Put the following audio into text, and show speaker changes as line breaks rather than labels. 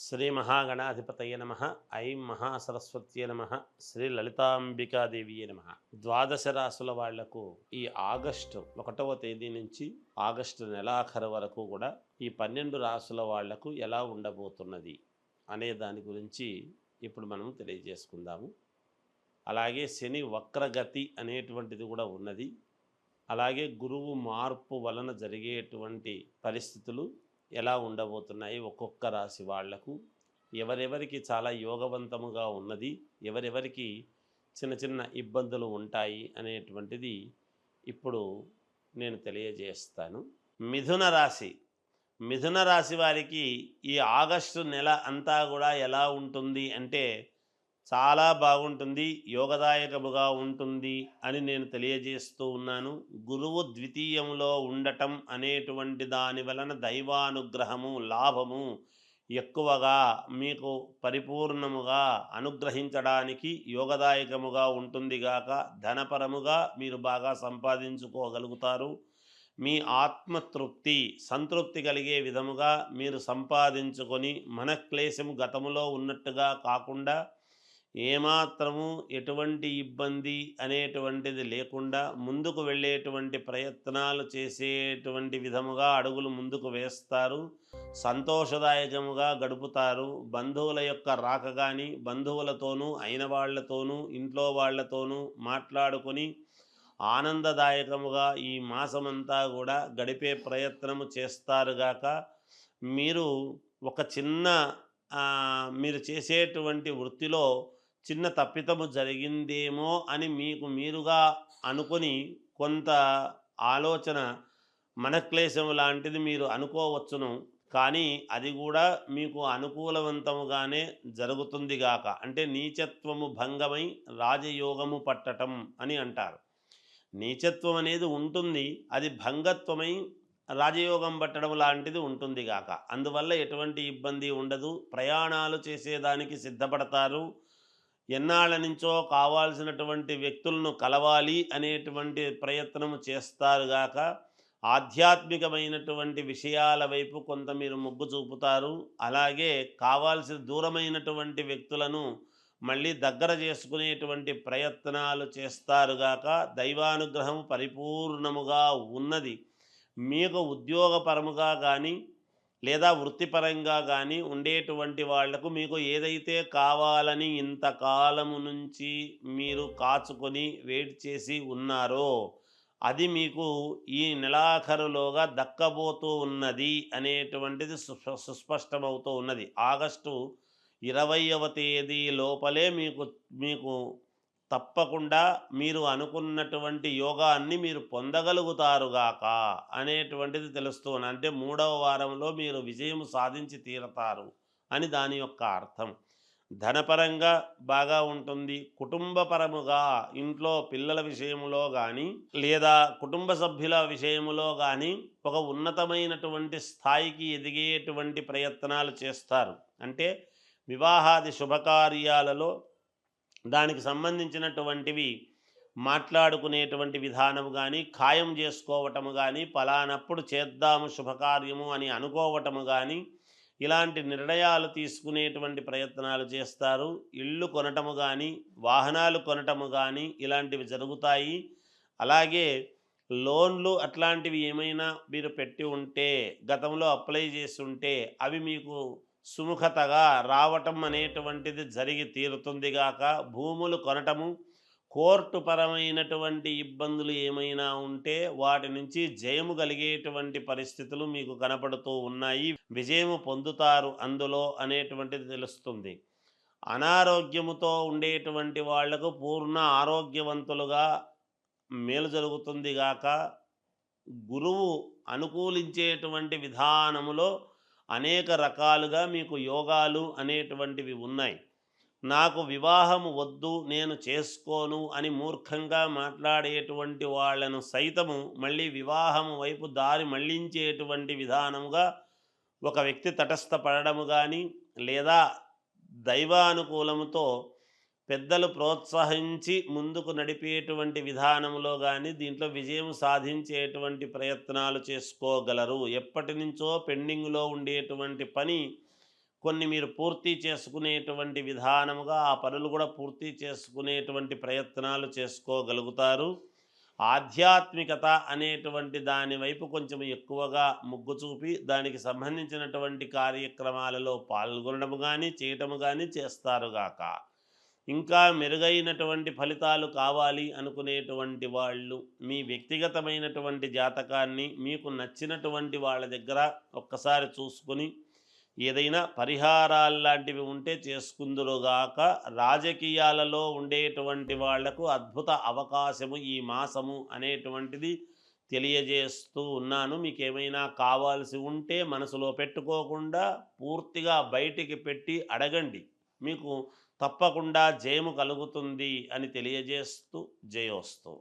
శ్రీ మహాగణాధిపతయ నమ. ఐం మహాసరస్వత్యే నమ. శ్రీ లలితాంబికాదేవియే నమ. ద్వాదశ రాసుల వాళ్లకు ఈ ఆగస్టు 1వ తేదీ నుంచి ఆగస్టు నెలాఖరు వరకు కూడా ఈ 12 రాసుల వాళ్లకు ఎలా ఉండబోతున్నది అనే దాని గురించి ఇప్పుడు మనం తెలియజేసుకుందాము. అలాగే శని వక్రగతి అనేటువంటిది కూడా ఉన్నది. అలాగే గురువు మార్పు వలన జరిగేటువంటి పరిస్థితులు ఎలా ఉండబోతున్నాయి, ఒక్కొక్క రాశి వాళ్లకు ఎవరెవరికి చాలా యోగవంతముగా ఉన్నది, ఎవరెవరికి చిన్న చిన్న ఇబ్బందులు ఉంటాయి అనేటువంటిది ఇప్పుడు నేను తెలియజేస్తాను. మిథున రాశి వారికి ఈ ఆగస్టు నెల అంతా కూడా ఎలా ఉంటుంది అంటే చాలా బాగుంటుంది, యోగదాయకముగా ఉంటుంది అని నేను తెలియజేస్తూ ఉన్నాను. గురువు ద్వితీయంలో ఉండటం అనేటువంటి దాని వలన దైవానుగ్రహము, లాభము ఎక్కువగా మీకు పరిపూర్ణముగా అనుగ్రహించడానికి యోగదాయకముగా ఉంటుంది గాక ధనపరముగా మీరు బాగా సంపాదించుకోగలుగుతారు. మీ ఆత్మతృప్తి, సంతృప్తి కలిగే విధముగా మీరు సంపాదించుకొని మనక్లేశము గతములో ఉన్నట్టుగా కాకుండా ఏమాత్రము ఎటువంటి ఇబ్బంది అనేటువంటిది లేకుండా ముందుకు వెళ్ళేటువంటి ప్రయత్నాలు చేసేటువంటి విధముగా అడుగులు ముందుకు వేస్తారు. సంతోషదాయకముగా గడుపుతారు. బంధువుల యొక్క రాక కానీ, బంధువులతోనూ అయిన వాళ్లతోనూ ఇంట్లో వాళ్లతోనూ మాట్లాడుకొని ఆనందదాయకముగా ఈ మాసమంతా కూడా గడిపే ప్రయత్నము చేస్తారుగాక. మీరు ఒక చిన్న మీరు చేసేటువంటి వృత్తిలో చిన్న తప్పిదము జరిగిందేమో అని మీకు మీరుగా అనుకొని కొంత ఆలోచన మనక్లేశం లాంటిది మీరు అనుకోవచ్చును. కానీ అది కూడా మీకు అనుకూలవంతముగానే జరుగుతుంది గాక. అంటే నీచత్వము భంగమై రాజయోగము పట్టటం అని అంటారు. నీచత్వం అనేది ఉంటుంది, అది భంగత్వమై రాజయోగం పట్టడం లాంటిది ఉంటుంది గాక. అందువల్ల ఎటువంటి ఇబ్బంది ఉండదు. ప్రయాణాలు చేసేదానికి సిద్ధపడతారు. ఎన్నాళ్ళ నుంచో కావాల్సినటువంటి వ్యక్తులను కలవాలి అనేటువంటి ప్రయత్నము చేస్తారుగాక. ఆధ్యాత్మికమైనటువంటి విషయాల వైపు కొంత మీరు మొగ్గు చూపుతారు. అలాగే కావాల్సిన దూరమైనటువంటి వ్యక్తులను మళ్ళీ దగ్గర చేసుకునేటువంటి ప్రయత్నాలు చేస్తారుగాక. దైవానుగ్రహం పరిపూర్ణముగా ఉన్నది. మీకు ఉద్యోగపరముగా కానీ లేదా వృత్తిపరంగా కానీ ఉండేటువంటి వాళ్లకు మీకు ఏదైతే కావాలని ఇంతకాలము నుంచి మీరు కాచుకొని వెయిట్ చేసి ఉన్నారో అది మీకు ఈ నెలాఖరులోగా దక్కబోతూ ఉన్నది అనేటువంటిది సుస్పష్టమవుతూ ఉన్నది. ఆగస్టు 20వ తేదీ లోపలే మీకు తప్పకుండా మీరు అనుకున్నటువంటి యోగాన్ని మీరు పొందగలుగుతారుగాక అనేటువంటిది తెలుస్తుంది. అంటే 3వ వారంలో మీరు విజయం సాధించి తీరతారు అని దాని యొక్క అర్థం. ధనపరంగా బాగా ఉంటుంది. కుటుంబపరముగా ఇంట్లో పిల్లల విషయంలో కానీ లేదా కుటుంబ సభ్యుల విషయంలో కానీ ఒక ఉన్నతమైనటువంటి స్థాయికి ఎదిగేటువంటి ప్రయత్నాలు చేస్తారు. అంటే వివాహాది శుభకార్యాలలో దానికి సంబంధించినటువంటివి మాట్లాడుకునేటువంటి విధానము కానీ, ఖాయం చేసుకోవటము కానీ, పలానప్పుడు చేద్దాము శుభకార్యము అని అనుకోవటము కానీ, ఇలాంటి నిర్ణయాలు తీసుకునేటువంటి ప్రయత్నాలు చేస్తారు. ఇళ్ళు కొనటము కానీ, వాహనాలు కొనటము కానీ ఇలాంటివి జరుగుతాయి. అలాగే లోన్లు అట్లాంటివి ఏమైనా మీరు పెట్టి ఉంటే, గతంలో అప్లై చేసి ఉంటే అవి మీకు సుముఖతగా రావటం అనేటువంటిది జరిగి తీరుతుంది గాక. భూములు కొనటము, కోర్టు పరమైనటువంటి ఇబ్బందులు ఏమైనా ఉంటే వాటి నుంచి జయము కలిగేటువంటి పరిస్థితులు మీకు కనపడుతూ ఉన్నాయి. విజయము పొందుతారు అందులో అనేటువంటిది తెలుస్తుంది. అనారోగ్యముతో ఉండేటువంటి వాళ్లకు పూర్ణ ఆరోగ్యవంతులుగా మేలు జరుగుతుంది గాక. గురువు అనుకూలించేటువంటి విధానములో అనేక రకాలుగా మీకు యోగాలు అనేటువంటివి ఉన్నాయి. నాకు వివాహము వద్దు, నేను చేసుకోను అని మూర్ఖంగా మాట్లాడేటువంటి వాళ్లను సైతము మళ్ళీ వివాహము వైపు దారి మళ్లించేటువంటి విధానముగా ఒక వ్యక్తి తటస్థపడము కానీ లేదా దైవానుకూలముతో పెద్దలు ప్రోత్సహించి ముందుకు నడిపేటువంటి విధానంలో కానీ దీంట్లో విజయం సాధించేటువంటి ప్రయత్నాలు చేసుకోగలరు. ఎప్పటి నుంచో పెండింగ్లో ఉండేటువంటి పని కొన్ని మీరు పూర్తి చేసుకునేటువంటి విధానముగా ఆ పనులు కూడా పూర్తి చేసుకునేటువంటి ప్రయత్నాలు చేసుకోగలుగుతారు. ఆధ్యాత్మికత అనేటువంటి దాని వైపు కొంచెం ఎక్కువగా మొగ్గు చూపి దానికి సంబంధించినటువంటి కార్యక్రమాలలో పాల్గొనడము కానీ చేయటము కానీ చేస్తారుగాక. ఇంకా మెరుగైనటువంటి ఫలితాలు కావాలి అనుకునేటువంటి వాళ్ళు మీ వ్యక్తిగతమైనటువంటి జాతకాన్ని మీకు నచ్చినటువంటి వాళ్ళ దగ్గర ఒక్కసారి చూసుకొని ఏదైనా పరిహారాలు లాంటివి ఉంటే చేసుకుందురుగాక. రాజకీయాలలో ఉండేటువంటి వాళ్లకు అద్భుత అవకాశము ఈ మాసము అనేటువంటిది తెలియజేస్తూ ఉన్నాను. మీకు ఏమైనా కావాల్సి ఉంటే మనసులో పెట్టుకోకుండా పూర్తిగా బయటికి పెట్టి అడగండి, మీకు తప్పకుండా జయము కలుగుతుంది అని తెలియజేస్తూ జయోస్తు.